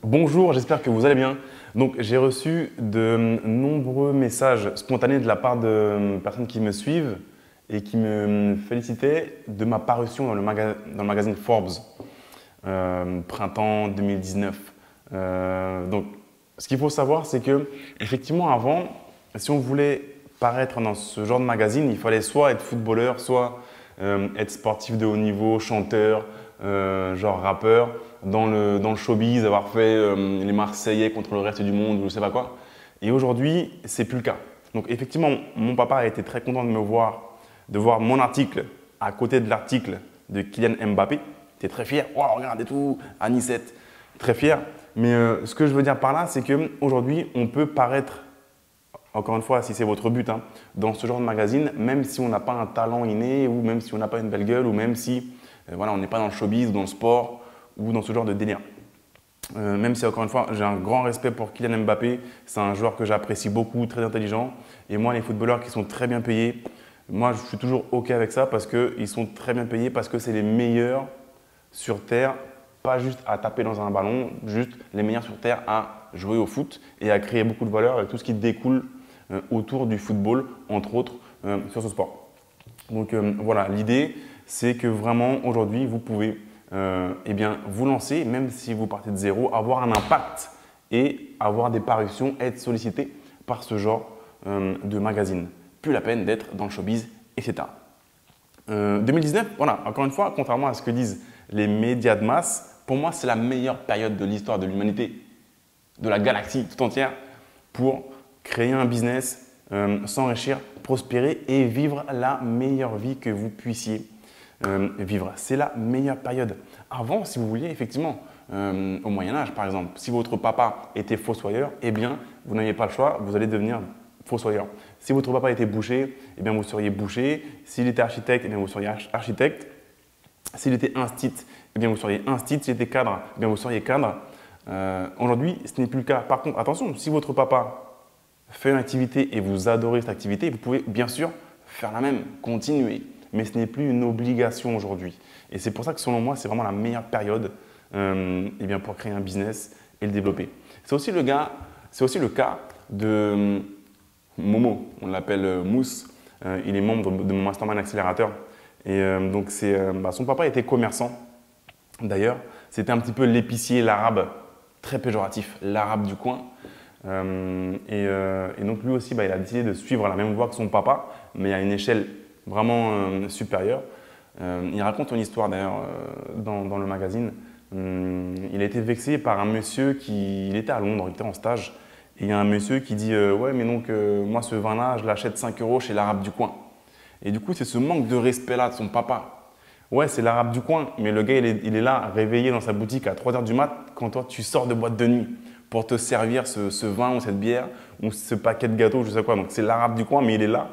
Bonjour, j'espère que vous allez bien. Donc, j'ai reçu de nombreux messages spontanés de la part de personnes qui me suivent et qui me félicitaient de ma parution dans le magazine Forbes, printemps 2019. Donc, ce qu'il faut savoir, c'est que effectivement, avant, si on voulait paraître dans ce genre de magazine, il fallait soit être footballeur, soit être sportif de haut niveau, chanteur, genre rappeur, dans le showbiz, avoir fait les Marseillais contre le reste du monde ou je ne sais pas quoi. Et aujourd'hui, c'est plus le cas. Donc effectivement, mon papa a été très content de voir mon article à côté de l'article de Kylian Mbappé. Il était très fier. Oh, regarde et tout, Anicette, très fier. Mais ce que je veux dire par là, c'est qu'aujourd'hui, on peut paraître, encore une fois, si c'est votre but, hein, dans ce genre de magazine, même si on n'a pas un talent inné ou même si on n'a pas une belle gueule ou même si voilà, on n'est pas dans le showbiz ou dans le sport ou dans ce genre de délire. Même si, encore une fois, j'ai un grand respect pour Kylian Mbappé, c'est un joueur que j'apprécie beaucoup, très intelligent. Et moi, les footballeurs qui sont très bien payés, moi, je suis toujours OK avec ça parce qu'ils sont très bien payés, parce que c'est les meilleurs sur Terre, pas juste à taper dans un ballon, juste les meilleurs sur Terre à jouer au foot et à créer beaucoup de valeur avec tout ce qui découle autour du football, entre autres, sur ce sport. Donc voilà, l'idée, c'est que vraiment aujourd'hui, vous pouvez eh bien, vous lancer, même si vous partez de zéro, avoir un impact et avoir des parutions, être sollicité par ce genre de magazine. Plus la peine d'être dans le showbiz, etc. 2019, voilà, encore une fois, contrairement à ce que disent les médias de masse, pour moi, c'est la meilleure période de l'histoire de l'humanité, de la galaxie tout entière, pour créer un business, s'enrichir, prospérer et vivre la meilleure vie que vous puissiez vivre. C'est la meilleure période. Avant, si vous vouliez, effectivement, au Moyen-Âge, par exemple, si votre papa était fossoyeur, eh bien, vous n'aviez pas le choix, vous allez devenir fossoyeur. Si votre papa était boucher, eh bien, vous seriez boucher. S'il était architecte, eh bien, vous seriez architecte. S'il était instit, eh bien, vous seriez instit. S'il était cadre, eh bien, vous seriez cadre. Aujourd'hui, ce n'est plus le cas. Par contre, attention, si votre papa fait une activité et vous adorez cette activité, vous pouvez bien sûr faire la même, continuer. Mais ce n'est plus une obligation aujourd'hui. Et c'est pour ça que selon moi, c'est vraiment la meilleure période eh bien, pour créer un business et le développer. C'est aussi le cas de Momo, on l'appelle Mousse. Il est membre de mon mastermind accélérateur. Et donc, son papa était commerçant. D'ailleurs, c'était un petit peu l'épicier, l'arabe, très péjoratif, l'arabe du coin. Et donc, lui aussi, il a décidé de suivre la même voie que son papa, mais à une échelle vraiment supérieure. Il raconte une histoire d'ailleurs dans le magazine. Il a été vexé par un monsieur il était à Londres, il était en stage. Et il y a un monsieur qui dit ouais, mais donc moi ce vin-là, je l'achète 5 € chez l'arabe du coin. Et du coup, c'est ce manque de respect-là de son papa. Ouais, c'est l'arabe du coin, mais le gars, il est là, réveillé dans sa boutique à 3 h du mat, quand toi, tu sors de boîte de nuit pour te servir ce vin ou cette bière ou ce paquet de gâteaux, je sais quoi. Donc, c'est l'arabe du coin, mais il est là,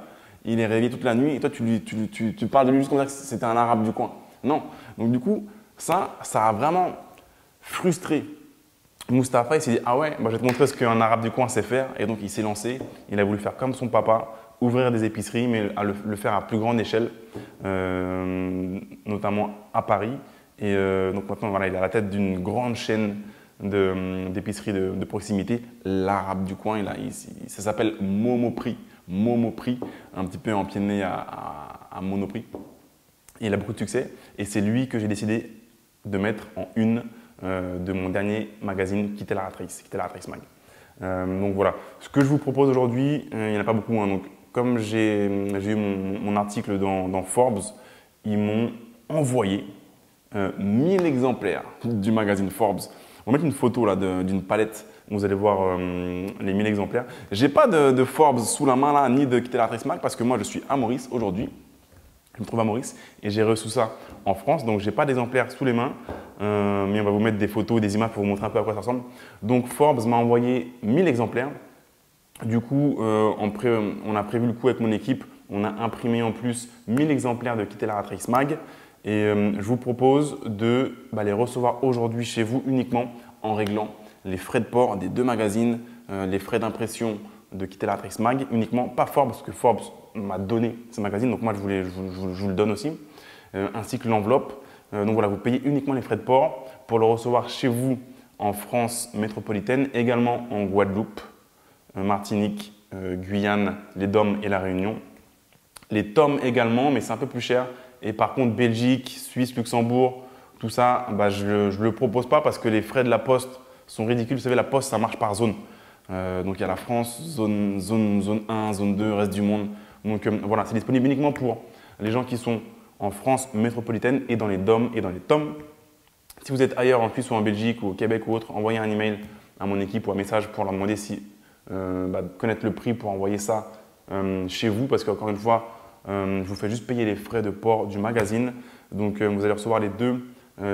il est réveillé toute la nuit et toi, tu parles de lui juste comme ça que c'était un arabe du coin. Non. Donc, du coup, ça a vraiment frustré Mustapha. Il s'est dit, ah ouais, je vais te montrer ce qu'un arabe du coin sait faire. Et donc, il s'est lancé, il a voulu faire comme son papa, ouvrir des épiceries, mais le faire à plus grande échelle, notamment à Paris. Et donc maintenant, voilà, il est à la tête d'une grande chaîne d'épiceries de proximité, l'arabe du coin. Ça s'appelle Momoprix. Momoprix, un petit peu en pied de nez à Monoprix. Et il a beaucoup de succès. Et c'est lui que j'ai décidé de mettre en une de mon dernier magazine, Quitter la Ratrice Mag. Donc voilà, ce que je vous propose aujourd'hui, il n'y en a pas beaucoup. Hein, donc, comme j'ai eu mon article dans Forbes, ils m'ont envoyé 1000 exemplaires du magazine Forbes. On va mettre une photo là d'une palette où vous allez voir les 1000 exemplaires. Je n'ai pas de Forbes sous la main là, ni de Quitter la Ratrice Mag parce que moi je suis à Maurice aujourd'hui. Je me trouve à Maurice et j'ai reçu ça en France. Donc je n'ai pas d'exemplaires sous les mains, mais on va vous mettre des photos, des images pour vous montrer un peu à quoi ça ressemble. Donc Forbes m'a envoyé 1000 exemplaires. Du coup, on a prévu le coup avec mon équipe. On a imprimé en plus 1000 exemplaires de Quitter la Ratrice Mag. Et je vous propose de les recevoir aujourd'hui chez vous uniquement en réglant les frais de port des deux magazines, les frais d'impression de Quitter la Ratrice Mag, uniquement, pas Forbes, parce que Forbes m'a donné ce magazine, donc moi je vous le donne aussi, ainsi que l'enveloppe. Donc voilà, vous payez uniquement les frais de port pour le recevoir chez vous en France métropolitaine, également en Guadeloupe, Martinique, Guyane, les DOM et la Réunion. Les TOM également, mais c'est un peu plus cher. Et par contre, Belgique, Suisse, Luxembourg, tout ça, je ne le propose pas parce que les frais de la poste sont ridicules. Vous savez, la poste, ça marche par zone. Donc il y a la France, zone 1, zone 2, reste du monde. Donc voilà, c'est disponible uniquement pour les gens qui sont en France métropolitaine et dans les DOM et dans les TOM. Si vous êtes ailleurs, en Suisse ou en Belgique ou au Québec ou autre, envoyez un email à mon équipe ou un message pour leur demander si connaître le prix pour envoyer ça chez vous. Parce qu'encore une fois, je vous fais juste payer les frais de port du magazine. Donc vous allez recevoir les deux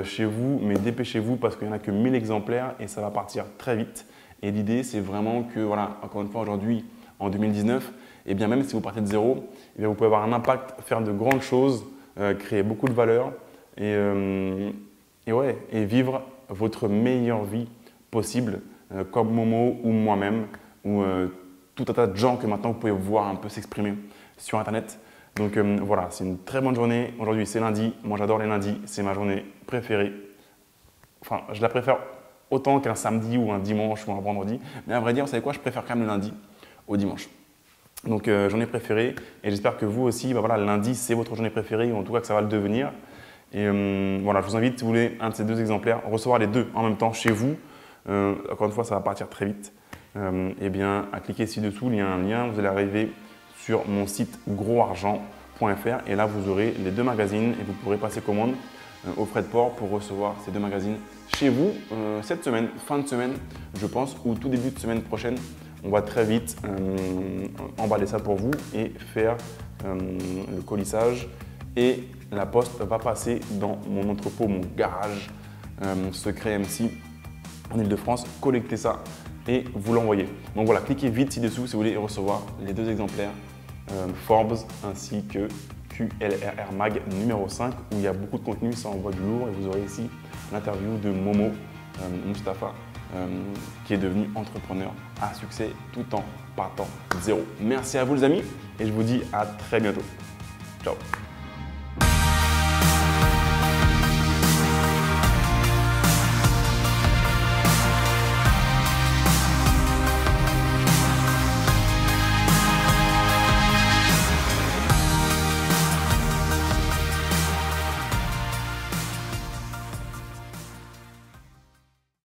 chez vous, mais dépêchez-vous parce qu'il n'y en a que 1000 exemplaires et ça va partir très vite. Et l'idée, c'est vraiment que, voilà, encore une fois, aujourd'hui, en 2019, et bien même si vous partez de zéro, eh bien vous pouvez avoir un impact, faire de grandes choses, créer beaucoup de valeur et vivre votre meilleure vie possible, comme Momo ou moi-même, ou tout un tas de gens que maintenant vous pouvez voir un peu s'exprimer sur Internet. Donc voilà, c'est une très bonne journée. Aujourd'hui, c'est lundi. Moi, j'adore les lundis. C'est ma journée préférée. Enfin, je la préfère autant qu'un samedi ou un dimanche ou un vendredi. Mais à vrai dire, vous savez quoi, je préfère quand même le lundi au dimanche. Donc journée préférée et j'espère que vous aussi, voilà, le lundi c'est votre journée préférée ou en tout cas que ça va le devenir. Et voilà, je vous invite si vous voulez un de ces deux exemplaires, recevoir les deux en même temps chez vous. Encore une fois, ça va partir très vite. Eh bien, à cliquer ci-dessous, il y a un lien, vous allez arriver sur mon site grosargent.fr et là vous aurez les deux magazines et vous pourrez passer commande aux frais de port pour recevoir ces deux magazines chez vous cette semaine, fin de semaine je pense, ou tout début de semaine prochaine. On va très vite emballer ça pour vous et faire le colissage et la poste va passer dans mon entrepôt, mon garage secret MC en Ile-de-France, collecter ça et vous l'envoyer. Donc voilà, cliquez vite ci-dessous si vous voulez recevoir les deux exemplaires Forbes ainsi que QLRR Mag numéro 5 où il y a beaucoup de contenu, ça envoie du lourd et vous aurez ici l'interview de Momo Mustapha qui est devenu entrepreneur à succès tout en partant de zéro. Merci à vous les amis et je vous dis à très bientôt. Ciao.